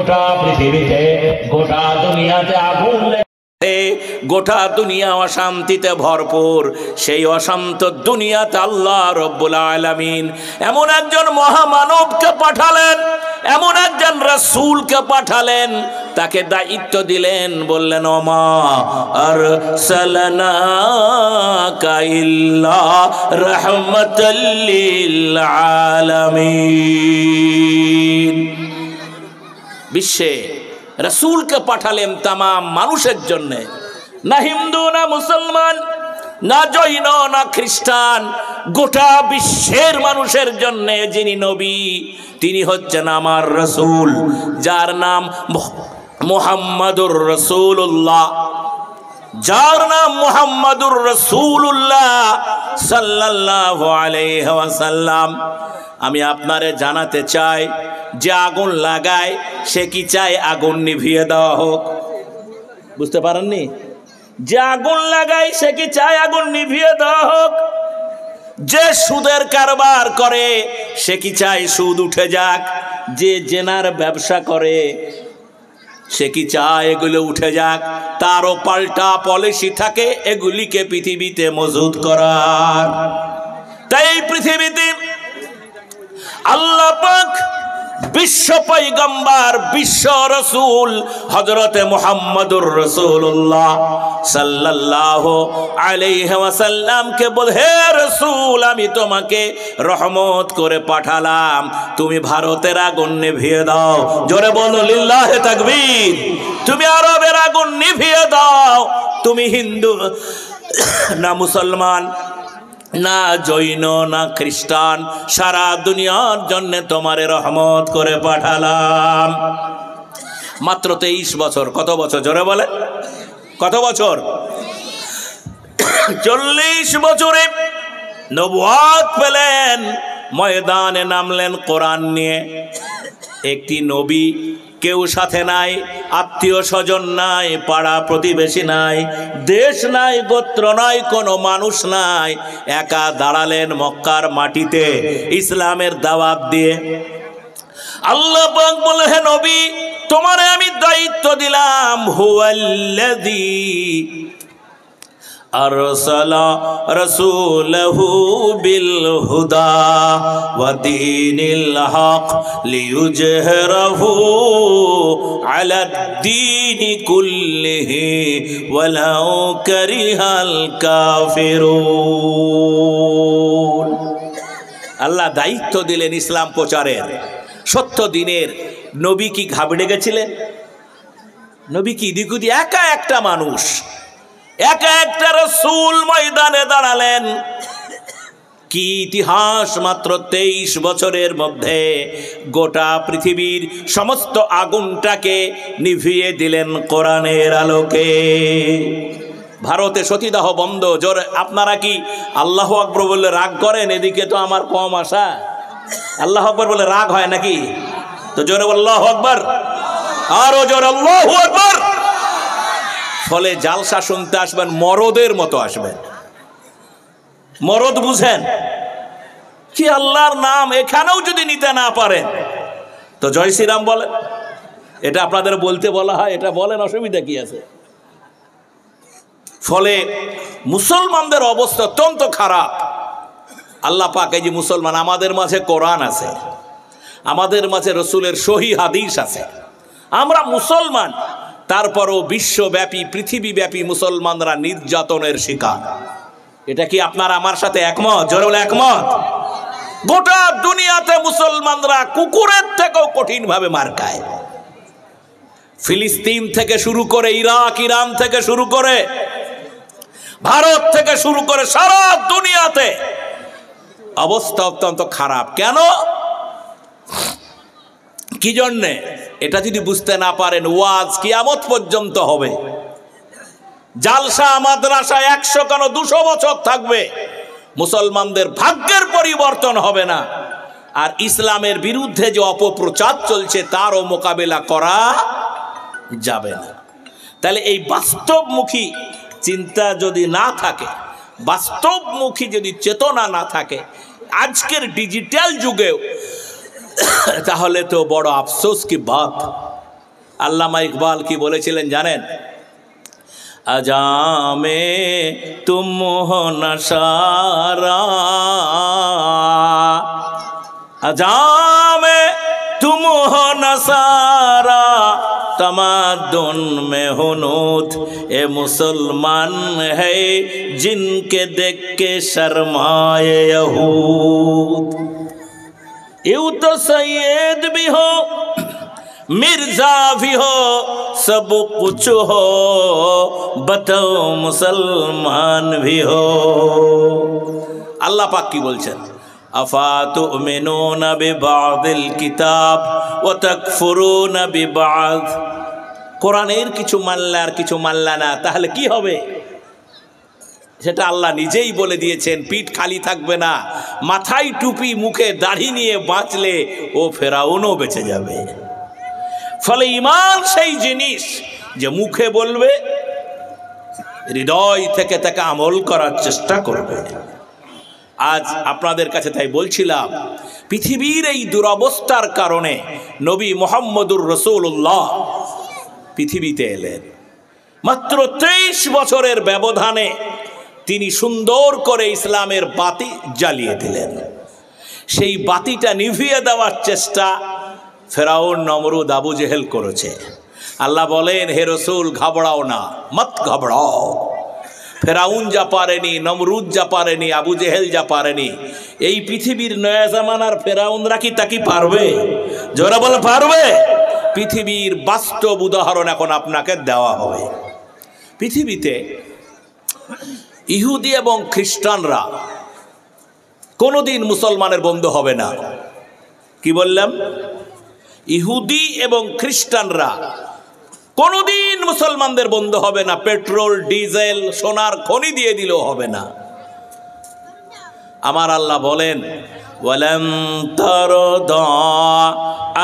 গোটা পৃথিবীতে গোটা দুনিয়াতে আগুন, গোটা দুনিয়া অশান্তিতে ভরপুর। সেই অশান্ত দুনিয়াতে আল্লাহ রব্বুল আলামিন এমন একজন মহামানবকে পাঠালেন, এমন একজন রাসূলকে পাঠালেন, তাকে দায়িত্ব দিলেন, বললেন ওমা আরসালনাকা ইল্লা রাহমাতাল লিল আলামিন। বিশ্বে রাসূলকে পাঠালেন তামাম মানুষের জন্য, না হিন্দু না মুসলমান না জৈন না খ্রিস্টান, গোটা বিশ্বের মানুষের জন্য যিনি নবী তিনি হচ্ছেন আমার রাসূল, যার নাম মুহাম্মাদুর রাসূলুল্লাহ, যার নাম মুহাম্মাদুর রাসূলুল্লাহ সাল্লাল্লাহু আলাইহি ওয়াসাল্লাম। আমি আপনারে জানাতে চাই, যে আগুন লাগায় সে কি চায় আগুন নিভিয়ে দেওয়া হোক? বুঝতে পারেননি? যে আগুন লাগায় সে কি চায় আগুন নিভিয়ে দেওয়া হোক? যে সুদের কারবার করে সে কি চায় সুদ উঠে যাক? যে জেনার ব্যবসা করে সে কি চায় এগুলো উঠে যাক? তারও পাল্টা পলিসি থাকে এগুলিকে পৃথিবীতে মজুদ করার। তাই পৃথিবীতে আল্লাহ পাক বিশ্ব পয়গম্বর বিশ্ব রাসূল হযরতে মুহাম্মদুর রাসূলুল্লাহ সাল্লাল্লাহু আলাইহি ওয়াসাল্লামকে বলে, হে রাসূল আমি তোমাকে রহমত করে পাঠালাম, তুমি ভারতের আগুন নিভিয়ে দাও। জোরে বলো লিল্লাহি তাকবীর। তুমি আরবের আগুন নিভিয়ে দাও। তুমি হিন্দু না মুসলমান না জৈন না খ্রিস্টান, সারা দুনিয়ার জন্য তোমারে রহমত করে পাঠালাম। মাত্র 23 বছর। কত বছর? জোরে বলে কত বছর? 40 বছরে নবুয়ত পেলেন, ময়দানে নামলেন কোরআন নিয়ে। একটি নবী, কেউ সাথে নাই, আত্মীয় স্বজন নাই, পাড়া প্রতিবেশী নাই, দেশ নাই, গোত্র নাই, কোনো মানুষ নাই, একা দাঁড়ালেন মক্কার মাটিতে ইসলামের দাওয়াত দিয়ে। আল্লাহ পাক বলে, হে নবী তোমারে আমি দায়িত্ব দিলাম, হুয়াল্লাযী আরসালা রাসূলাহু বিল হুদা ওয়া দীনিল হক লিইয়ুজহিরাহু আলাদ দীনি কুল্লিহি ওয়ালাউ কারিহাল কাফিরুন। আল্লাহ দায়িত্ব দিলেন ইসলাম প্রচারের, সত্য দিনের। নবী কি ঘাবড়ে গেছিলেন? নবী কি দিকুদি একা একটা মানুষ, একা একটা রাসূল ময়দানে দাঁড়ালেন। কি ইতিহাস! মাত্র 23 বছরের মধ্যে গোটা পৃথিবীর সমস্ত আগুনটাকে নিভিয়ে দিলেন কোরআনের আলোকে। ভারতে সতীদাহ বন্ধ। জোরে আপনারা কি আল্লাহু আকবার বললে রাগ করেন? এদিকে তো আমার কম আশা। আল্লাহু আকবার বলে রাগ হয় নাকি? তো জোরে আল্লাহু আকবার, আরো জোরে আল্লাহু আকবার। ফলে জালসা শুনতে আসবেন মরদের মতো আসবেন। মরদ বুঝেন কি? আল্লাহর নাম এখানেও যদি নিতে না পারেন তো জয় শ্রীরাম বলেন। এটা আপনাদের বলতে বলা হয়, এটা বলেন, অসুবিধা কি আছে? ফলে মুসলমানদের অবস্থা অত্যন্ত খারাপ। আল্লাহ পাক এই যে মুসলমান, আমাদের মাঝে কোরআন আছে, আমাদের মাঝে রসুলের সহি হাদিস আছে, আমরা মুসলমান, তারপরও বিশ্বব্যাপী পৃথিবীব্যাপী মুসলমানরা নির্যাতনের শিকার। এটা কি আপনারা আমার সাথে একমত? জোরে বলে একমত। গোটা দুনিয়াতে মুসলমানরা কুকুরের থেকেও কঠিন ভাবে মার খায়। ফিলিস্তিন থেকে শুরু করে ইরাক, ইরান থেকে শুরু করে ভারত থেকে শুরু করে সারা দুনিয়াতে অবস্থা অত্যন্ত খারাপ। কেন? কি জন্যে? এটা যদি বুঝতে না পারেন, ওয়াজ কিয়ামত পর্যন্ত হবে। জালসা মাদ্রাসা 100 কেন 200 বছর থাকবে, মুসলমানদের ভাগ্যের পরিবর্তন হবে না। আর ইসলামের বিরুদ্ধে যে অপপ্রচার চলছে তারও মোকাবেলা করা যাবে না। তাহলে এই বাস্তবমুখী চিন্তা যদি না থাকে, বাস্তবমুখী যদি চেতনা না থাকে আজকের ডিজিটাল যুগেও, তাহলে তো বড় আফসোস কি বাত। আল্লামা ইকবাল কি বলেছিলেন জানেন? আজামে তুম হো নশারা, আজামে তুম হো নশারা, तमादुन में हुनूत ए मुसलमान है जिनके देख के शर्माए यहूद। यूं तो सैयद भी हो मिर्जा भी हो सब कुछ हो, बताओ मुसलमान भी हो। अल्लाह पाक की बोलছেন अफातुमिनूना बिबादिल किताब व तकफुरूना बिबाद। কোরআনের কিছু মানলে আর কিছু মানলা না, তাহলে কি হবে? সেটা আল্লাহ নিজেই বলে দিয়েছেন। পিঠ খালি থাকবে না, মাথায় টুপি মুখে দাড়ি নিয়ে বাঁচলে ও ফেরাউনও বেঁচে যাবে। ফলে ঈমান সেই জিনিস যে মুখে বলবে, হৃদয় থেকে তাকে আমল করার চেষ্টা করবে। আজ আপনাদের কাছে তাই বলছিলাম, পৃথিবীর এই দুরবস্থার কারণে নবী মুহাম্মদুর রাসূলুল্লাহ পৃথিবীতে এলেন। মাত্র 23 বছরের ব্যবধানে তিনি সুন্দর করে ইসলামের বাতি জ্বালিয়ে দিলেন। সেই বাতিটা নিভিয়ে দেওয়ার চেষ্টা ফেরাউন, নমরুদ, আবু জেহেল করেছে। আল্লাহ বলেন, হে রসুল ঘাবড়াও না, মত ঘাবড়াও। ফেরাউন যা পারেনি, নমরুদ যা পারেনি, আবু জেহেল যা পারেনি, এই পৃথিবীর নয়া জামানার ফেরাউনরা কি তা কি পারবে? জোরে বলে পারবে? পৃথিবীর বাস্তব উদাহরণ এখন আপনাকে দেওয়া হবে। পৃথিবীতে ইহুদি এবং খ্রিস্টানরা কোনোদিন মুসলমানের বন্ধু হবে না। কি বললাম? ইহুদি এবং খ্রিস্টানরা কোনোদিন মুসলমানদের বন্ধু হবে না। পেট্রোল, ডিজেল, সোনার খনি দিয়ে দিলেও হবে না। আমার আল্লাহ বলেন, ওয়ালান তারদা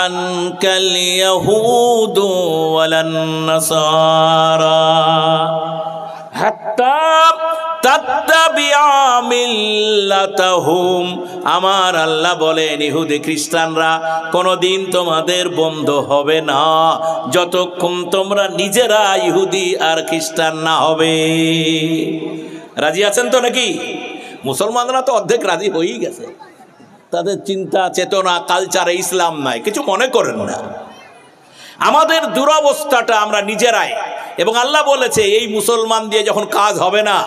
আনকাল ইয়াহুদু ওয়ালান নাসারা হাত্তা তাত্তাবিআ মিল্লাতাহুম। আমার আল্লাহ বলেন, ইহুদি খ্রিস্টানরা কোনোদিন তোমাদের বন্ধু হবে না যতক্ষণ তোমরা নিজেরা ইহুদি আর খ্রিস্টান না হবে। রাজি আছেন তো নাকি? মুসলমানরা তো অর্ধেক রাজি হয়েই গেছে। তাদের চিন্তা চেতনা কালচারে ইসলাম নাই, কিছু মনে করেন না। আমাদের দুরবস্থাটা আমরা নিজেরাই। এবং আল্লাহ বলেছে, এই মুসলমান দিয়ে যখন কাজ হবে না,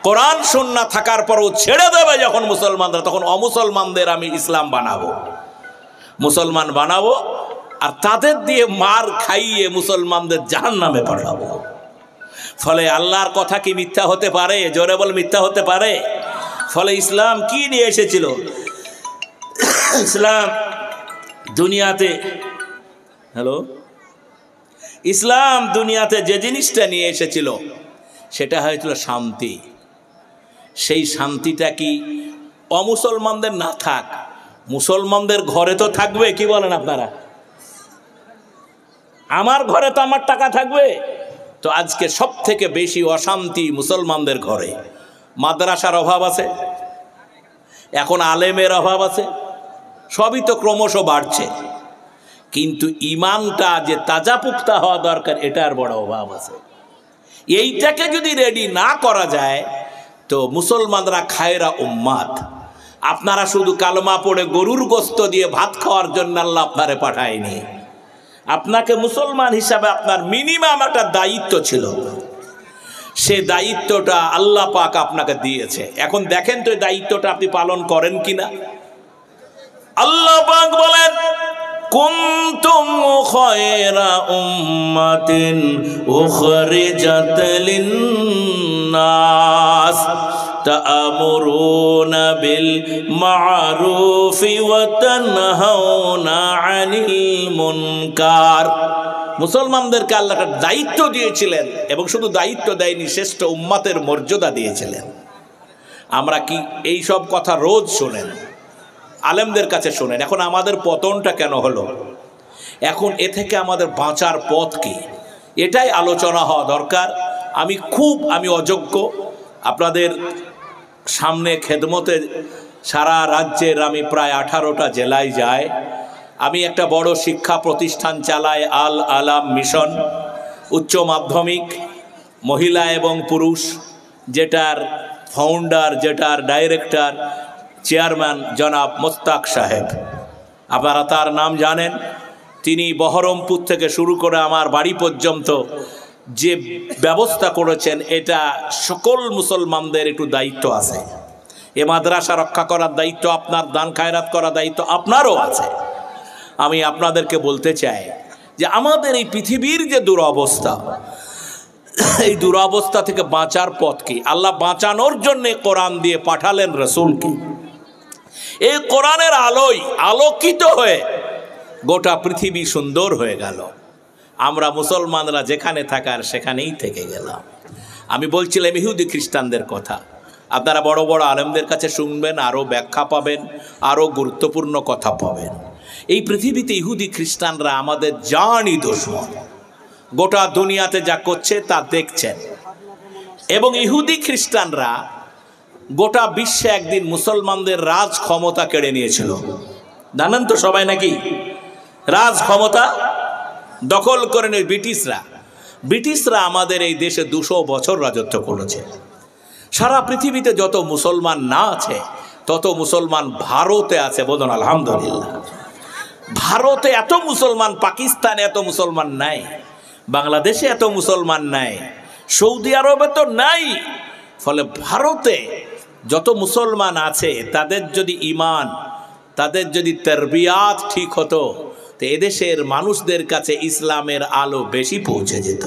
কোরআন সুন্নাহ থাকার পরও ছেড়ে দেবে যখন মুসলমানরা, তখন অমুসলমানদের আমি ইসলাম বানাবো, মুসলমান বানাবো, আর তাদের দিয়ে মার খাইয়ে মুসলমানদের জাহান্নামে পাঠাবো। ফলে আল্লাহর কথা কি মিথ্যা হতে পারে? জোরে বল, মিথ্যা হতে পারে? ফলে ইসলাম কি নিয়ে এসেছিল? ইসলাম দুনিয়াতে ইসলাম দুনিয়াতে যে জিনিসটা নিয়ে এসেছিল সেটা হয়েছিল শান্তি। সেই শান্তিটা কি অমুসলমানদের না থাক, মুসলমানদের ঘরে তো থাকবে। কি বলেন আপনারা? আমার ঘরে তো আমার টাকা থাকবে। তো আজকে সব থেকে বেশি অশান্তি মুসলমানদের ঘরে। মাদ্রাসার অভাব আছে, এখন আলেমের অভাব আছে, সবই তো ক্রমশ বাড়ছে, কিন্তু ইমানটা যে তাজা পুক্তা হওয়া দরকার এটার বড় অভাব আছে। এইটাকে যদি রেডি না করা যায় তো মুসলমানরা খায়রা উম্মাত। আপনারা শুধু কালমা পড়ে গরুর গোস্ত দিয়ে ভাত খাওয়ার জন্য আল্লাহ আপনারে পাঠায়নি। আপনাকে মুসলমান হিসাবে আপনার মিনিমাম একটা দায়িত্ব ছিল, সে দায়িত্বটা আল্লাহ পাক আপনাকে দিয়েছে। এখন দেখেন তো এই দায়িত্বটা আপনি পালন করেন কিনা। আল্লাহ পাক বলেন, কুনতুম খায়রা উম্মাতিন উখরিজাত লিন-নাস তা'মুরুনা বিল মা'রুফি ওয়া তানহাউনা আনিল মুনকার। মুসলমানদেরকে আল্লাহ একটা দায়িত্ব দিয়েছিলেন, এবং শুধু দায়িত্ব দেয়নি, শ্রেষ্ঠ উম্মতের মর্যাদা দিয়েছিলেন। আমরা কি এই সব কথা রোজ শোনেন, আলেমদের কাছে শোনেন। এখন আমাদের পতনটা কেন হলো? এখন এ থেকে আমাদের বাঁচার পথ কি, এটাই আলোচনা হওয়া দরকার। আমি অযোগ্য, আপনাদের সামনে খেদমতে সারা রাজ্যের আমি প্রায় 18টা জেলায় যাই। আমি একটা বড় শিক্ষা প্রতিষ্ঠান চালাই, আল আলাম মিশন, উচ্চ মাধ্যমিক মহিলা এবং পুরুষ, যেটার ফাউন্ডার, যেটার ডাইরেক্টর, চেয়ারম্যান জনাব মোস্তাক সাহেব। আপনারা তার নাম জানেন। তিনি বহরমপুর থেকে শুরু করে আমার বাড়ি পর্যন্ত যে ব্যবস্থা করেছেন, এটা সকল মুসলমানদের একটু দায়িত্ব আছে। এ মাদ্রাসা রক্ষা করার দায়িত্ব আপনার, দান খায়রাত করার দায়িত্ব আপনারও আছে। আমি আপনাদেরকে বলতে চাই যে আমাদের এই পৃথিবীর যে দুরবস্থা, এই দুরবস্থা থেকে বাঁচার পথ কি? আল্লাহ বাঁচানোর জন্য কোরআন দিয়ে পাঠালেন রসুলকে। এই কোরআনের আলোয় আলোকিত হয়ে গোটা পৃথিবী সুন্দর হয়ে গেল। আমরা মুসলমানরা যেখানে থাকার সেখানেই থেকে গেলাম। আমি বলছিলাম ইহুদি খ্রিস্টানদের কথা, আপনারা বড় বড় আলেমদের কাছে শুনবেন, আরও ব্যাখ্যা পাবেন, আরও গুরুত্বপূর্ণ কথা পাবেন। এই পৃথিবীতে ইহুদি খ্রিস্টানরা আমাদের জানি দুশমন। গোটা দুনিয়াতে যা করছে তা দেখছেন। এবং ইহুদি খ্রিস্টানরা গোটা বিশ্বে একদিন মুসলমানদের রাজ ক্ষমতা কেড়ে নিয়েছিল। জানেন তো সবাই নাকি? রাজ ক্ষমতা দখল করে নিয়ে ব্রিটিশরা আমাদের এই দেশে 200 বছর রাজত্ব করেছে। সারা পৃথিবীতে যত মুসলমান না আছে তত মুসলমান ভারতে আছে। বলুন আলহামদুলিল্লাহ। ভারতে এত মুসলমান, পাকিস্তানে এত মুসলমান নাই, বাংলাদেশে এত মুসলমান নাই, সৌদি আরবে তো নাই। ফলে ভারতে যত মুসলমান আছে তাদের যদি ইমান, তাদের যদি তারবিয়াত ঠিক হতো, তো এদেশের মানুষদের কাছে ইসলামের আলো বেশি পৌঁছে যেত।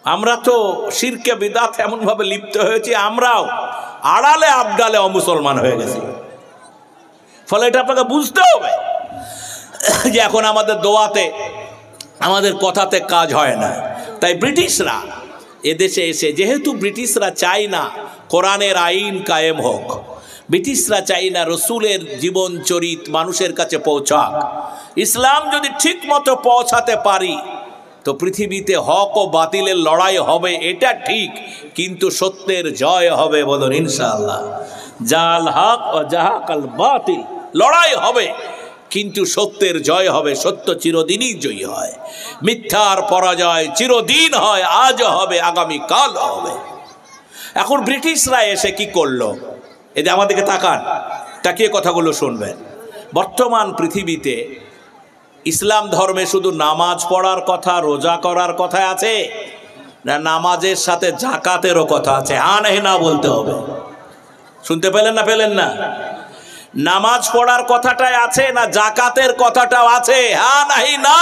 আমরা তো শিরকে বিদআত এমনভাবে লিপ্ত হয়েছি, আমরাও আড়ালে আবডালে অমুসলমান হয়ে গেছি। ফলে এটা আপনাকে বুঝতে হবে যে এখন আমাদের দোয়াতে, আমাদের কথাতে কাজ হয় না। তাই ব্রিটিশরা এদেশে এসে, যেহেতু ব্রিটিশরা চায় না কোরআনের আইন কায়েম হোক, ব্রিটিশরা চায় না রসুলের জীবন চরিত মানুষের কাছে পৌঁছাক, ইসলাম যদি ঠিক মতো পৌঁছাতে পারি তো পৃথিবীতে হক ও বাতিলের লড়াই হবে, এটা ঠিক, কিন্তু সত্যের জয় হবে। বলুন ইনশাআল্লাহ। জাল হক ও জাহাকাল বাতিল, লড়াই হবে কিন্তু সত্যের জয় হবে। সত্য চিরদিনই জয়ী হয়, মিথ্যার পরাজয় চিরদিন হয়, আজ হবে, আগামী কাল হবে। এখন ব্রিটিশরা এসে কি করলো? এদের আমাদেরকে তাকান, তাকিয়ে কথাগুলো শুনবেন। বর্তমান পৃথিবীতে ইসলাম ধর্মে শুধু নামাজ পড়ার কথা, রোজা করার কথা আছে না? নামাজের সাথে জাকাতেরও কথা আছে। হ্যাঁ না না বলতে হবে। শুনতে পেলেন না? পেলেন না? নামাজ পড়ার কথাটাই আছে না জাকাতের কথাটাও আছে? হ্যাঁ নাহি না?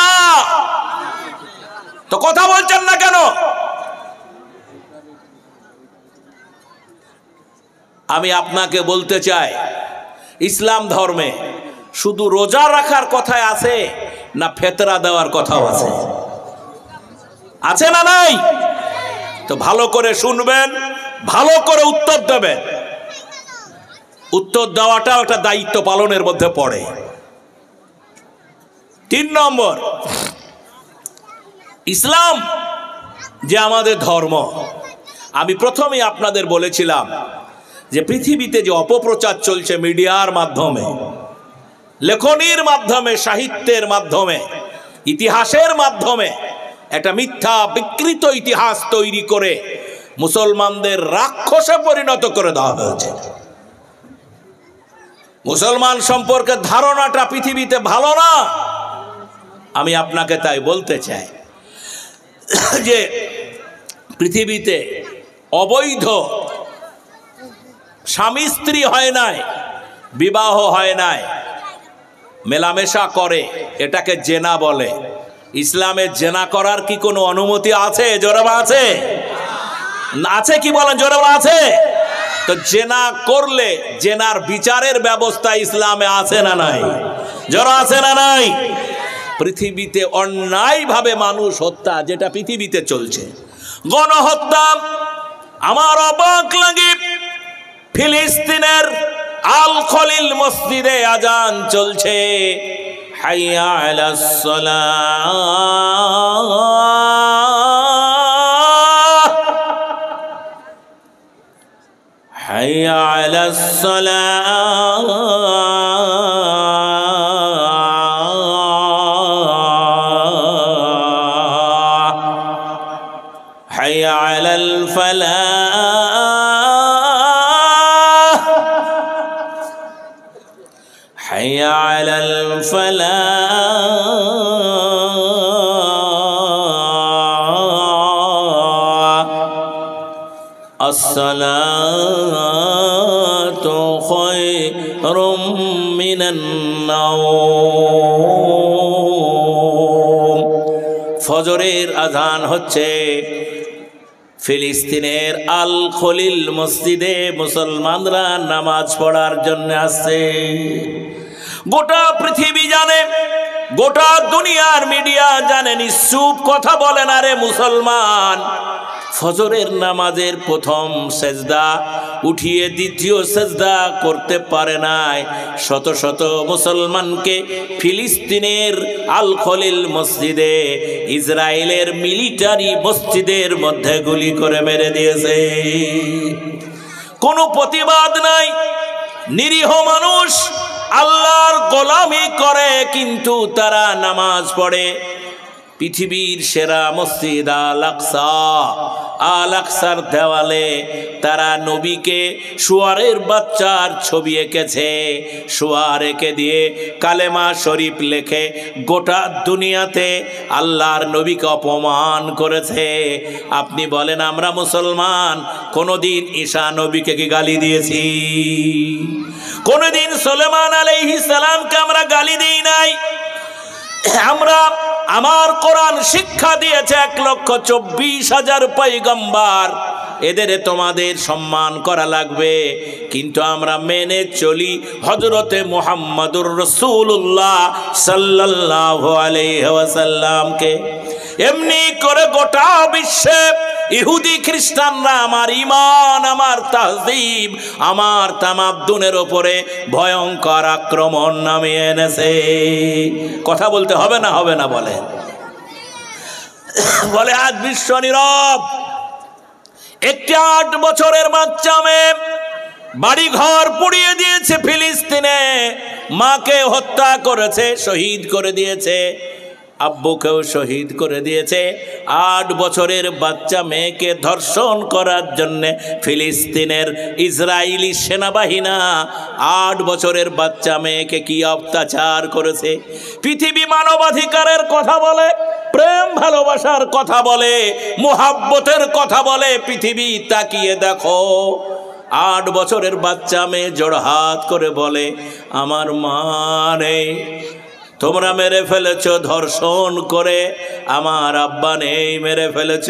তো কথা বলছেন না কেন? আমি আপনাকে বলতে চাই, ইসলাম ধর্মে শুধু রোজা রাখার কথাই আছে না ফেতরা দেওয়ার কথাও আছে? আছে না নাই? তো ভালো করে শুনবেন, ভালো করে উত্তর দেবেন। উত্তর দেওয়াটাও একটা দায়িত্ব পালনের মধ্যে পড়ে। 3 নম্বর, ইসলাম যে আমাদের ধর্ম, আমি প্রথমেই আপনাদের বলেছিলাম যে পৃথিবীতে যে অপপ্রচার চলছে মিডিয়ার মাধ্যমে, লেখনীর মাধ্যমে, সাহিত্যের মাধ্যমে, ইতিহাসের মাধ্যমে, একটা মিথ্যা বিকৃত ইতিহাস তৈরি করে মুসলমানদের রাক্ষসে পরিণত করে দেওয়া হয়েছে। মুসলমান সম্পর্কে ধারণাটা পৃথিবীতে ভালো না। আমি আপনাকে তাই বলতে চাই যে পৃথিবীতে অবৈধ স্বামী স্ত্রী হয় নাই, বিবাহ হয় নাই, মেলামেশা করে, এটাকে জেনা বলে। ইসলামে জেনা করার কি কোনো অনুমতি আছে? জোরে আছে? আছে কি বলেন? জোরে আছে? তো জেনা করলে জেনার বিচারের ব্যবস্থা ইসলামে আছে না নাই? জোরে আছে না নাই? পৃথিবীতে অন্যায়ভাবে মানুষ হত্যা যেটা পৃথিবীতে চলছে, গণহত্যা, আমার অবাক লাগে ফিলিস্তিনের আল খলিল মসজিদে আজান চলছে, হাইয়া আলাস সালাহ, হাইয়া আলাস সালাহ। الفلاح حي على الفلاح الصلاة خير من النوم ফজরের আযান হচ্ছে ফিলিস্তিনের আল খলিল মসজিদে মুসলমানরা নামাজ পড়ার জন্য আসছে। গোটা পৃথিবী জানে, গোটা দুনিয়ার মিডিয়া জানে, নিশ্চুপ কথা বলে না রে মুসলমান। ফজরের নামাজের প্রথম সেজদা উঠিয়ে দ্বিতীয় সেজদা করতে পারে নাই। শত শত মুসলমানকে ফিলিস্তিনের আল খলিল মসজিদে ইসরায়েলের মিলিটারি মসজিদের মধ্যে গুলি করে মেরে দিয়েছে। কোনো প্রতিবাদ নাই, নিরীহ মানুষ আল্লাহর গোলামি করে কিন্তু তারা নামাজ পড়ে। পৃথিবীর সেরা মসজিদ আল আকসা, আল আকসার দেওয়ালে তারা নবীকে শুয়ারের বাচ্চার ছবি এঁকেছে। শুয়ার এঁকে দিয়ে কালেমা শরীফ লেখে গোটা দুনিয়াতে আল্লাহর নবীকে অপমান করেছে। আপনি বলেন আমরা মুসলমান কোনোদিন ঈসা নবীকে কি গালি দিয়েছি? কোনোদিন সুলাইমান আলাইহিস সালামকে আমরা গালি দিই নাই? আমরা, আমার কোরআন শিক্ষা দিয়েছে 1,24,000 পয়গম্বর, এদের তোমাদের সম্মান করা লাগবে। কিন্তু আমরা মেনে চলি হযরতে মুহাম্মদুর রাসূলুল্লাহ সাল্লাল্লাহু আলাইহি ওয়াসাল্লামকে। এমনি করে গোটা বিশ্বে ইহুদি খ্রিস্টানরা আমার ঈমান, আমার তাহযীব, আমার তামাদ্দুনের উপরে ভয়ঙ্কর আক্রমণ নামিয়ে এনেছে। কথা বলতে হবে না, হবে না বলে বলে আজ বিশ্ব নীরব। একটি 8 বছরের বাচ্চা মেয়ে বাড়ি ঘর পুড়িয়ে দিয়েছে ফিলিস্তিনে, মাকে হত্যা করেছে, শহীদ করে দিয়েছে, আব্বুকেও শহীদ করে দিয়েছে। 8 বছরের বাচ্চা মেয়েকে ধর্ষণ করার জন্যে ফিলিস্তিনের ইসরায়েলি সেনাবাহিনী 8 বছরের বাচ্চা মেয়েকে কি অত্যাচার করেছে। পৃথিবী মানবাধিকারের কথা বলে, প্রেম ভালোবাসার কথা বলে, মুহাব্বতের কথা বলে। পৃথিবী তাকিয়ে দেখো, 8 বছরের বাচ্চা মেয়ে জোড়হাত করে বলে আমার মা নেই, তোমরা মেরে ফেলেছ ধর্ষণ করে, আমার আব্বা নেই, মেরে ফেলেছ।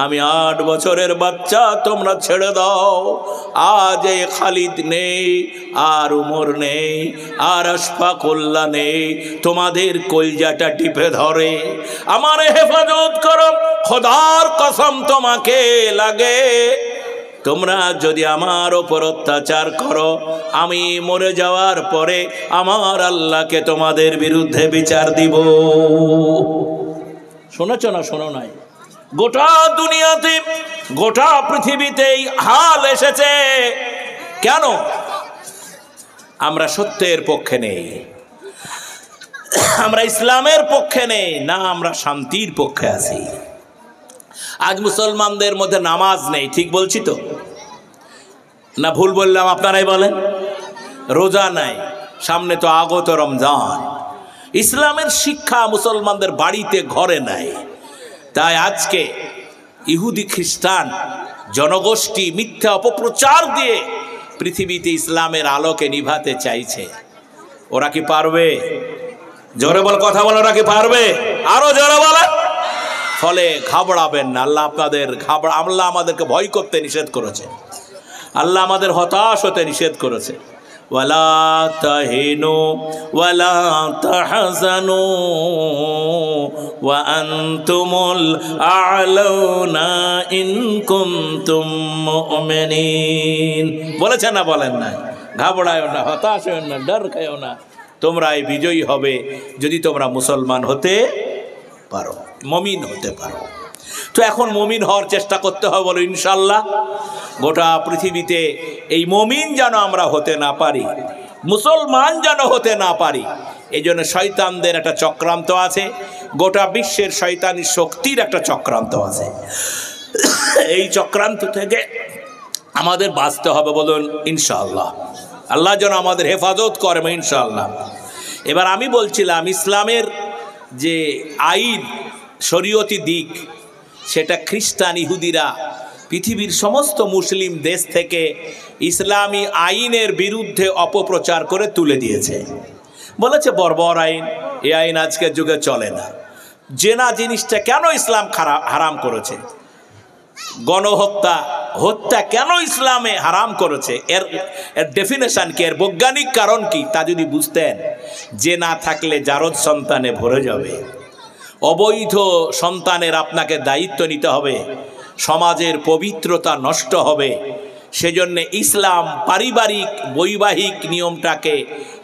আমি 8 বছরের বাচ্চা, তোমরা ছেড়ে দাও। আজ এই খালিদ নেই, আর উমর নেই, আর আশফাকুল্লাহ নেই, তোমাদের কলজাটা টিপে ধরে আমার হেফাজত করো, খোদার কসম তোমাকে লাগে। তোমরা যদি আমার ওপর অত্যাচার করো, আমি মরে যাওয়ার পরে আমার আল্লাহকে তোমাদের বিরুদ্ধে বিচার দিব। শুনেছ না? শোনো নাই? গোটা দুনিয়াতে, গোটা পৃথিবীতেই হাল এসেছে। কেন? আমরা সত্যের পক্ষে নেই, আমরা ইসলামের পক্ষে নেই, না আমরা শান্তির পক্ষে আছি। আজ মুসলমানদের মধ্যে নামাজ নেই, ঠিক বলছি তো না? ভুল বললাম? আপনারাই বলেন। রোজা নাই, সামনে তো আগত রমজান। ইসলামের শিক্ষা মুসলমানদের বাড়িতে ঘরে নাই। তাই আজকে ইহুদি খ্রিস্টান জনগোষ্ঠী মিথ্যা অপপ্রচার দিয়ে পৃথিবীতে ইসলামের আলোকে নিভাতে চাইছে। ওরা কি পারবে? জোরে বল, কথা বল, ওরা কি পারবে? আরো জোরে বলে। ফলে ঘাবড়াবেন না। আল্লাহ আল্লাহ আমাদেরকে ভয় করতে নিষেধ করেছে, আল্লাহ আমাদের হতাশ হতে নিষেধ করেছে। ওয়ালা তাহিনু ওয়ালা তাহজানু ওয়া আনতুমুল আ'লাউনা ইন কুনতুম মুমিনিন। বলেছেন না? বলেন না? ঘাবড়ায়ও না, হতাশ হও না, ডর খাও না, তোমরাই বিজয়ী হবে যদি তোমরা মুসলমান হতে পারো, মুমিন হতে পারো। তো এখন মুমিন হওয়ার চেষ্টা করতে হবে, বলো ইনশাআল্লাহ। গোটা পৃথিবীতে এই মুমিন যেন আমরা হতে না পারি, মুসলমান যেন হতে না পারি, এই জন্য শয়তানদের একটা চক্রান্ত আছে, গোটা বিশ্বের শয়তানি শক্তির একটা চক্রান্ত আছে। এই চক্রান্ত থেকে আমাদের বাঁচতে হবে, বলুন ইনশাআল্লাহ। আল্লাহ যেন আমাদের হেফাজত করবে ইনশাআল্লাহ। এবার আমি বলছিলাম ইসলামের যে আইন শরীয়তি দিক, সেটা খ্রিস্টান ইহুদিরা পৃথিবীর সমস্ত মুসলিম দেশ থেকে ইসলামী আইনের বিরুদ্ধে অপপ্রচার করে তুলে দিয়েছে। বলেছে বর্বর আইন, এই আইন আজকের যুগে চলে না। জেনা জিনিসটা কেন ইসলাম হারাম করেছে, গণহত্যা হত্যা কেন ইসলামে হারাম করেছে, এর ডেফিনেশন কি, এর বৈজ্ঞানিক কারণ কি, তা যদি বুঝতেন, যে না থাকলে জারদ সন্তানে ভরে যাবে। অবৈধ সন্তানের আপনাকে দায়িত্ব নিতে হবে, সমাজের পবিত্রতা নষ্ট হবে। সেজন্য ইসলাম পারিবারিক বৈবাহিক নিয়মটাকে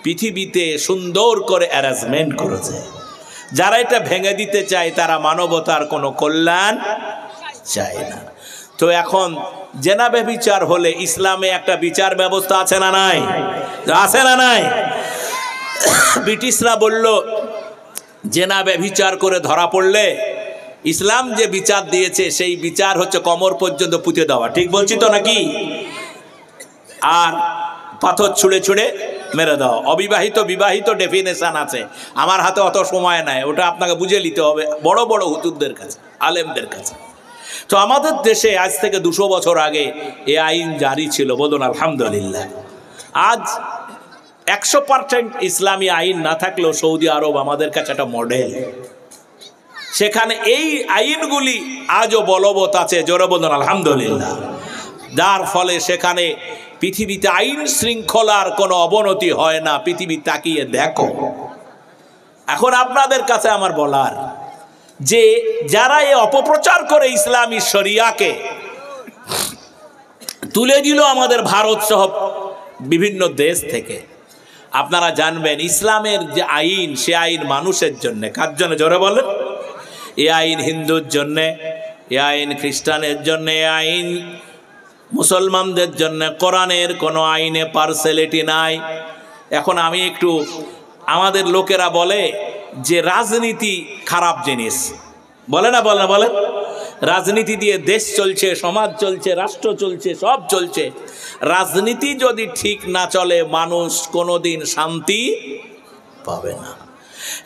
পৃথিবীতে সুন্দর করে অ্যারেঞ্জমেন্ট করেছে। যারা এটা ভেঙে দিতে চায় তারা মানবতার কোনো কল্যাণ চায় না। তো এখন জেনা ব্যভিচার হলে ইসলামে একটা বিচার ব্যবস্থা আছে না নাই? আছে না নাই? ব্রিটিশরা বলল জেনা ব্যভিচার করে ধরা পড়লে ইসলাম যে বিচার দিয়েছে সেই বিচার হচ্ছে কোমর পর্যন্ত পুঁতে দেওয়া। ঠিক বলছি তো নাকি? আর পাথর ছুঁড়ে ছুঁড়ে মেরে দাও। অবিবাহিত বিবাহিত ডেফিনেশন আছে, আমার হাতে অত সময় নাই, ওটা আপনাকে বুঝে নিতে হবে বড় বড় হুজুরদের কাছে, আলেমদের কাছে। তো আমাদের দেশে আজ থেকে 200 বছর আগে এ আইন জারি ছিল, বলুন আলহামদুলিল্লাহ। আজ 100% ইসলামী আইন না থাকলেও সৌদি আরব আমাদের কাছে একটা মডেল। সেখানে এই আইনগুলি আজও বলবৎ আছে, জোরে বলুন আলহামদুলিল্লাহ। যার ফলে সেখানে পৃথিবীতে আইন শৃঙ্খলার কোনো অবনতি হয় না। পৃথিবী তাকিয়ে দেখো। এখন আপনাদের কাছে আমার বলার যে যারা এই অপপ্রচার করে ইসলামী শরিয়াকে তুলে দিল আমাদের ভারত সহ বিভিন্ন দেশ থেকে, আপনারা জানবেন ইসলামের যে আইন, সে আইন মানুষের জন্য। কার জন্য? জোরে বলেন। এ আইন হিন্দুর জন্যে, এ আইন খ্রিস্টানের জন্যে, এ আইন মুসলমানদের জন্য। কোরআনের কোনো আইনে পার্সেলিটি নাই। এখন আমি একটু, আমাদের লোকেরা বলে যে রাজনীতি খারাপ জিনিস, বলে না? বলে না? বলে রাজনীতি দিয়ে দেশ চলছে, সমাজ চলছে, রাষ্ট্র চলছে, সব চলছে। রাজনীতি যদি ঠিক না চলে মানুষ কোনোদিন শান্তি পাবে না।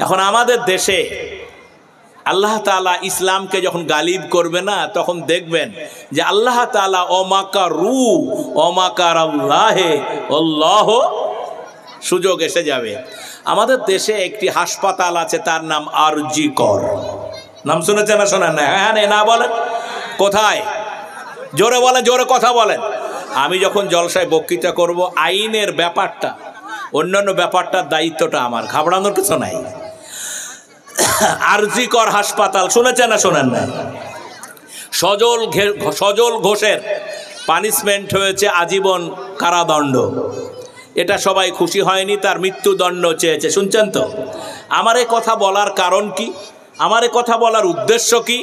এখন আমাদের দেশে আল্লাহ তাআলা ইসলামকে যখন গালিব করবে না, তখন দেখবেন যে আল্লাহ তাআলা অমাকারু অমাকার আল্লাহে আল্লাহ সুযোগ এসে যাবে। আমাদের দেশে একটি হাসপাতাল আছে, তার নাম আরজি কর। নাম শুনেছেন না? শোনেন না? হ্যাঁ না বলেন? কোথায়? জোরে বলেন, জোরে কথা বলেন। আমি যখন জলসায় বক্তৃতা করব, আইনের ব্যাপারটা, অন্যান্য ব্যাপারটার দায়িত্বটা আমার, ঘাবড়ানোর কিছু নাই। আরজি কর হাসপাতাল শুনেছেন না? শোনেন না? সজল ঘোষের পানিশমেন্ট হয়েছে আজীবন কারাদণ্ড। এটা সবাই খুশি হয়নি, তার মৃত্যুদণ্ড চেয়েছে। শুনছেন তো? আমার এই কথা বলার কারণ কি, আমার এই কথা বলার উদ্দেশ্য কি?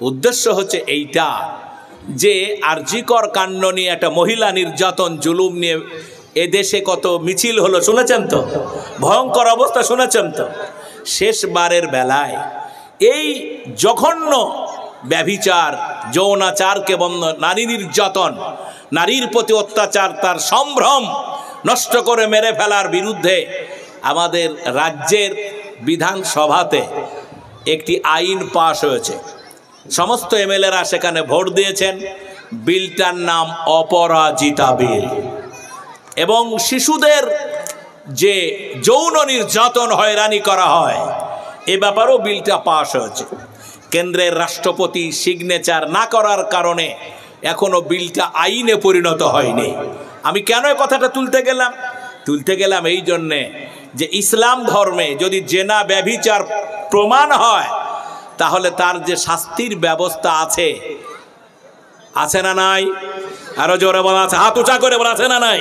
উদ্দেশ্য হচ্ছে এইটা যে আরজি কর কাণ্ড নিয়ে, একটা মহিলা নির্যাতন জুলুম নিয়ে এদেশে কত মিছিল হলো, শুনেছেন তো? ভয়ঙ্কর অবস্থা, শুনেছেন তো? শেষবারের বেলায় এই জঘন্য ব্যভিচার, যৌনাচারকে বন্ধ, নারী নির্যাতন, নারীর প্রতি অত্যাচার, তার সম্ভ্রম নষ্ট করে মেরে ফেলার বিরুদ্ধে আমাদের রাজ্যের বিধানসভাতে একটি আইন পাশ হয়েছে। সমস্ত এমএলএরা সেখানে ভোট দিয়েছেন। বিলটার নাম অপরাজিতা বিল। এবং শিশুদের যে যৌন নির্যাতন, হয়রানি করা হয়, এ ব্যাপারেও বিলটা পাশ হয়েছে। কেন্দ্রের রাষ্ট্রপতি সিগনেচার না করার কারণে এখনো বিলটা আইনে পরিণত হয়নি। আমি কেন এই কথাটা তুলতে গেলাম এই জন্যে যে ইসলাম ধর্মে যদি জেনা ব্যভিচার প্রমাণ হয়, তাহলে তার যে শাস্তির ব্যবস্থা আছে, আছে না নাই? আরো জোরে বলা আছে, হাত উঁচা করে বলা আছে না নাই?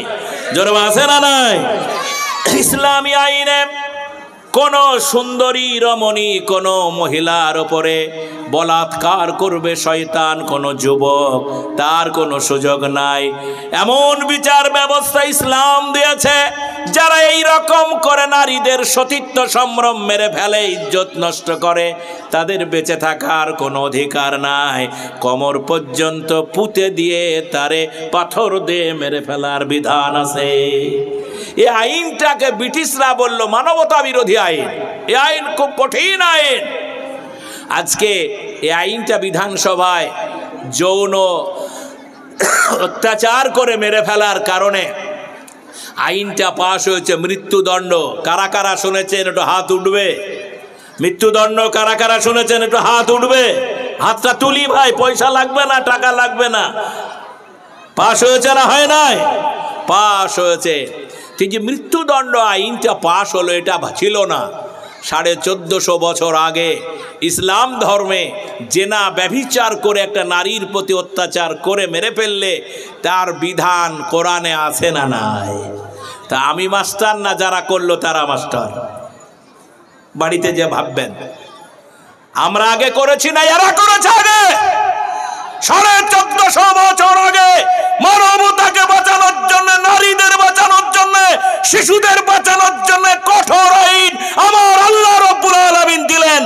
জোরে বলা আছে না নাই? ইসলামী আইনে কোন সুন্দরী রমণী কোন মহিলার উপরে বলাৎকার করবে শয়তান, কোন যুবক, তার কোনো সুযোগ নাই। এমন বিচার ব্যবস্থা ইসলাম দিয়েছে যারা এই রকম করে নারীদের সতীত্ব সম্ভ্রম মেরে ফেলে, ইজ্জত নষ্ট করে, তাদের বেঁচে থাকার কোনো অধিকার নাই। কোমর পর্যন্ত পুঁতে দিয়ে তারে পাথর দিয়ে মেরে ফেলার বিধান আছে। এই আইনটাকে ব্রিটিশরা বলল মানবতা বিরোধী আইন। এই আইন খুব কঠিন আইন। আজকে এই আইনটা বিধানসভায় যৌন অত্যাচার করে মেরে ফেলার কারণে আইনটা পাশ হয়েছে মৃত্যুদণ্ড। কারা কারা শুনেছেন একটু হাত উঠবে? মৃত্যুদণ্ড কারা কারা শুনেছেন একটু হাত উঠবে? হাতটা তুলি ভাই, পয়সা লাগবে না, টাকা লাগবে না। পাশ হয়েছে না হয় নাই? পাশ হয়েছে। ঠিক যে মৃত্যুদণ্ড আইনটা পাশ হলো, এটা ছিল না 1450 বছর আগে। ইসলাম ধর্মে জেনা ব্যভিচার করে একটা নারীর প্রতি অত্যাচার করে মেরে ফেললে তার বিধান কোরআনে আছে না নাই? তা আমি মাস্টার না, যারা করলো তারা মাস্টার? বাড়িতে যে ভাববেন আমরা আগে করেছি না এরা করেছে আগে। 1450 বছর আগে মানবতাকে বাঁচানোর জন্য, নারীদের বাঁচানোর জন্য, শিশুদের বাঁচানোর জন্য কঠোর আইন আমার আল্লাহ রাব্বুল আলামিন দিলেন।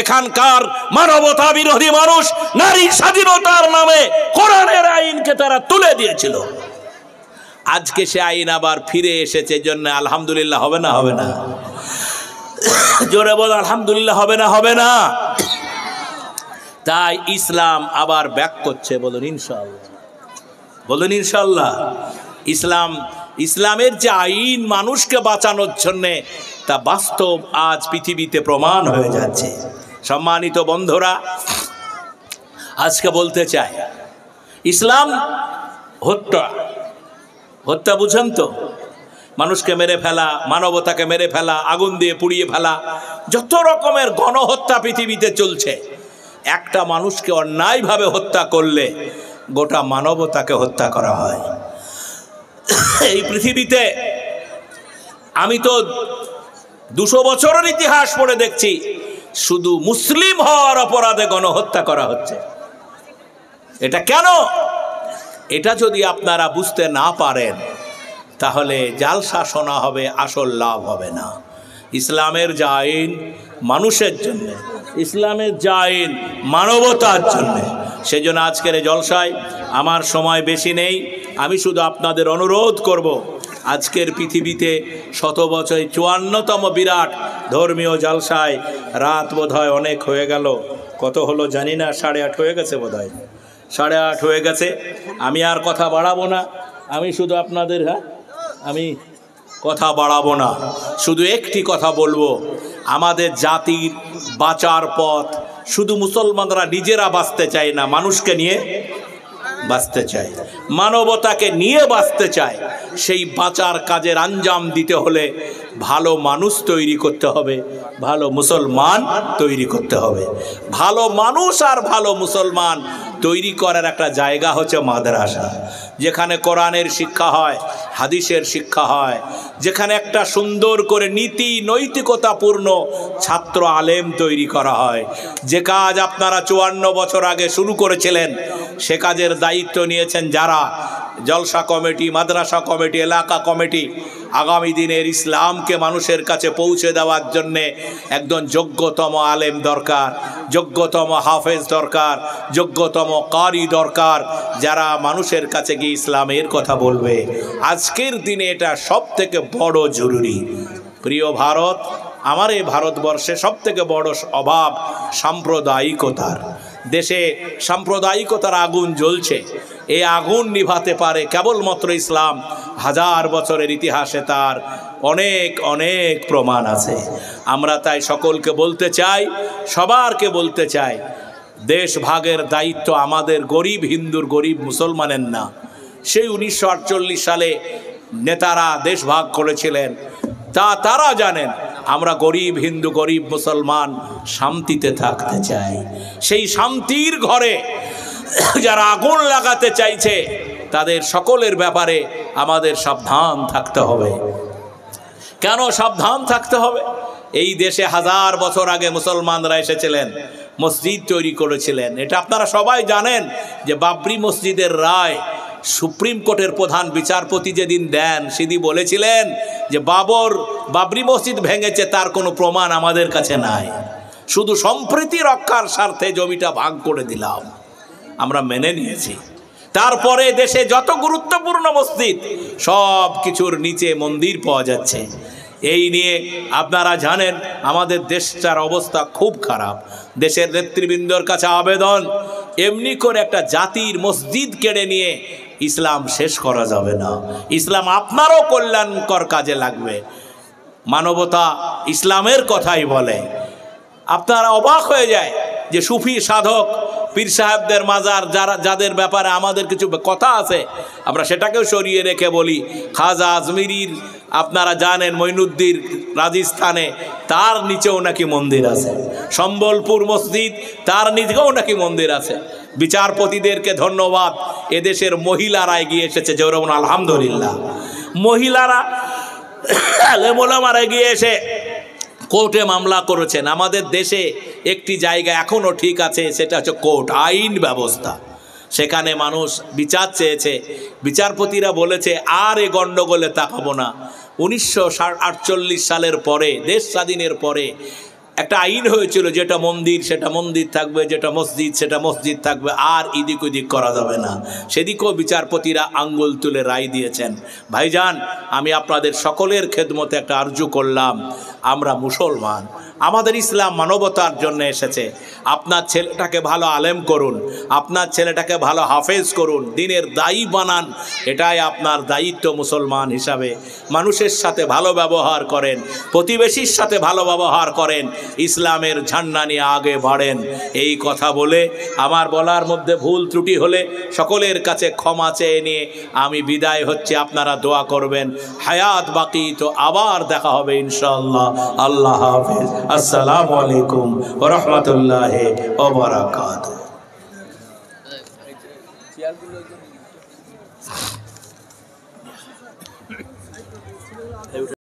এখানকার মানবতা বিরোধী মানুষ নারী স্বাধীনতার নামে কোরআনের আইনকে তারা তুলে দিয়েছিল। আজকে সে আইন আবার ফিরে এসেছে, জন্য আলহামদুলিল্লাহ হবে না? হবে না? জোরে বল আলহামদুলিল্লাহ। হবে না? হবে না? তাই ইসলাম আবার ব্যাক করছে। বলুন ইনশাআল্লাহ, বলুন ইনশাআল্লাহ। ইসলামের যে আইন মানুষকে বাঁচানোর জন্যে, তা বাস্তব আজ পৃথিবীতে প্রমাণ হয়ে যাচ্ছে। সম্মানিত বন্ধুরা, আজকে বলতে চাই ইসলাম হত্যা বুঝেন তো? মানুষকে মেরে ফেলা, মানবতাকে মেরে ফেলা, আগুন দিয়ে পুড়িয়ে ফেলা, যত রকমের গণহত্যা পৃথিবীতে চলছে। একটা মানুষকে অন্যায়ভাবে হত্যা করলে গোটা মানবতাকে হত্যা করা হয়। এই পৃথিবীতে আমি তো 200 বছরের ইতিহাস পড়ে দেখছি, শুধু মুসলিম হওয়ার অপরাধে গণহত্যা করা হচ্ছে। এটা কেন? এটা যদি আপনারা বুঝতে না পারেন তাহলে জালসা শোনা হবে, আসল লাভ হবে না। ইসলামের যে আইন মানুষের জন্য, ইসলামের যে আইন মানবতার জন্য, সেজন্য আজকের এই জলসায় আমার সময় বেশি নেই। আমি শুধু আপনাদের অনুরোধ করব, আজকের পৃথিবীতে 100 বছর 54তম বিরাট ধর্মীয় জলসায় রাত বোধহয় অনেক হয়ে গেল। কত হলো জানি না, 8:30 হয়ে গেছে বোধহয়, 8:30 হয়ে গেছে। আমি আর কথা বাড়াবো না। আমি শুধু আপনাদের আমি কথা বাড়াবো না, শুধু একটি কথা বলবো, আমাদের জাতির বাঁচার পথ শুধু মুসলমানরা নিজেরা বাঁচতে চায় না, মানুষকে নিয়ে বাঁচতে চায়, মানবতাকে নিয়ে বাঁচতে চায়। সেই বাঁচার কাজের আঞ্জাম দিতে হলে ভালো মানুষ তৈরি করতে হবে, ভালো মুসলমান তৈরি করতে হবে। ভালো মানুষ আর ভালো মুসলমান তৈরি করার একটা জায়গা হচ্ছে মাদ্রাসা, যেখানে কোরআনের শিক্ষা হয়, হাদিসের শিক্ষা হয়, যেখানে একটা সুন্দর করে নীতি নৈতিকতাপূর্ণ ছাত্র আলেম তৈরি করা হয়। যে কাজ আপনারা 54 বছর আগে শুরু করেছিলেন, সে কাজের দায়িত্ব নিয়েছেন যারা, জলসা কমিটি, মাদ্রাসা কমিটি, এলাকা কমিটি, আগামী দিনের ইসলামকে মানুষের কাছে পৌঁছে দেওয়ার জন্যে একজন যোগ্যতম আলেম দরকার, যোগ্যতম হাফেজ দরকার, যোগ্যতম কারি দরকার, যারা মানুষের কাছে গিয়ে ইসলামের কথা বলবে। আজকের দিনে এটা সব থেকে বড় জরুরি। প্রিয় ভারত, আমার এই ভারতবর্ষে সব থেকে বড় অভাব সাম্প্রদায়িকতার। দেশে সাম্প্রদায়িকতার আগুন জ্বলছে। এই আগুন নিভাতে পারে কেবলমাত্র ইসলাম। 1000 বছরের ইতিহাসে তার অনেক অনেক প্রমাণ আছে। আমরা তাই সকলকে বলতে চাই, সবারকে বলতে চাই, দেশ ভাগের দায়িত্ব আমাদের, গরিব হিন্দুর, গরিব মুসলমানের না। সেই 1948 সালে নেতারা দেশ ভাগ করেছিলেন, তারা জানেন আমরা গরিব হিন্দু, গরিব মুসলমান শান্তিতে থাকতে চাই। সেই শান্তির ঘরে যারা আগুন লাগাতে চাইছে তাদের সকলের ব্যাপারে আমাদের সাবধান থাকতে হবে। কেন সাবধান থাকতে হবে? এই দেশে 1000 বছর আগে মুসলমানরা এসেছিলেন, মসজিদ তৈরি করেছিলেন। এটা আপনারা সবাই জানেন যে বাবরি মসজিদের রায় সুপ্রিম কোর্টের প্রধান বিচারপতি যেদিন দেন সেদিন বলেছিলেন যে বাবরি মসজিদ ভেঙেছে তার কোনো প্রমাণ আমাদের কাছে নাই, শুধু সম্প্রীতি রক্ষার স্বার্থে জমিটা ভাগ করে দিলাম। আমরা মেনে নিয়েছি। তারপরে দেশে যত গুরুত্বপূর্ণ মসজিদ সব কিছুর নিচে মন্দির পাওয়া যাচ্ছে। এই নিয়ে আপনারা জানেন আমাদের দেশটার অবস্থা খুব খারাপ। দেশের নেতৃবৃন্দর কাছে আবেদন, এমনি করে একটা জাতির মসজিদ কেড়ে নিয়ে ইসলাম শেষ করা যাবে না। ইসলাম আপনারও কল্যাণকর কাজে লাগবে। মানবতা ইসলামের কথাই বলে। আপনারা অবাক হয়ে যায় যে সুফি সাধক পীর সাহেবদের মাজার যাদের ব্যাপারে আমাদের কিছু কথা আছে, আমরা সেটাকেও সরিয়ে রেখে বলি। খাজা আজমিরির আপনারা জানেন মঈনুদ্দিন রাজস্থানে, তার নিচেও নাকি মন্দির আছে। সম্বলপুর মসজিদ, তার নিচেও নাকি মন্দির আছে। বিচারপতিদেরকে ধন্যবাদ, এদেশের মহিলারা এগিয়ে এসেছে, যেরকম আলহামদুলিল্লাহ। মহিলারা আলেমোলামারা এগিয়ে এসে কোর্টে মামলা করেছেন। আমাদের দেশে একটি জায়গা এখনও ঠিক আছে, সেটা হচ্ছে কোর্ট, আইন ব্যবস্থা। সেখানে মানুষ বিচার চেয়েছে, বিচারপতিরা বলেছে আর এ গণ্ডগোলে তাকাবো না। 1948 সালের পরে, দেশ স্বাধীনের পরে একটা আইন হয়েছিল, যেটা মন্দির সেটা মন্দির থাকবে, যেটা মসজিদ সেটা মসজিদ থাকবে, আর এদিক ওদিক করা যাবে না। সেদিকেও বিচারপতিরা আঙ্গুল তুলে রায় দিয়েছেন। ভাইজান, আমি আপনাদের সকলের খেদমতে একটা আরজু করলাম, আমরা মুসলমান, আমাদের ইসলাম মানবতার জন্য এসেছে। আপনার ছেলেটাকে ভালো আলেম করুন, আপনার ছেলেটাকে ভালো হাফেজ করুন, দিনের দায়ী বানান, এটাই আপনার দায়িত্ব মুসলমান হিসাবে। মানুষের সাথে ভালো ব্যবহার করেন, প্রতিবেশীর সাথে ভালো ব্যবহার করেন, ইসলামের ঝান্ডা নিয়ে আগে বাড়েন। এই কথা বলে আমার বলার মধ্যে ভুল ত্রুটি হলে সকলের কাছে ক্ষমা চেয়ে নিয়ে আমি বিদায় হচ্ছে। আপনারা দোয়া করবেন, হায়াত বাকি তো আবার দেখা হবে ইনশাআল্লাহ। আল্লাহ হাফেজ। আসসালামু আলাইকুম ওয়া রাহমাতুল্লাহি ওয়া বারাকাতুহু। এই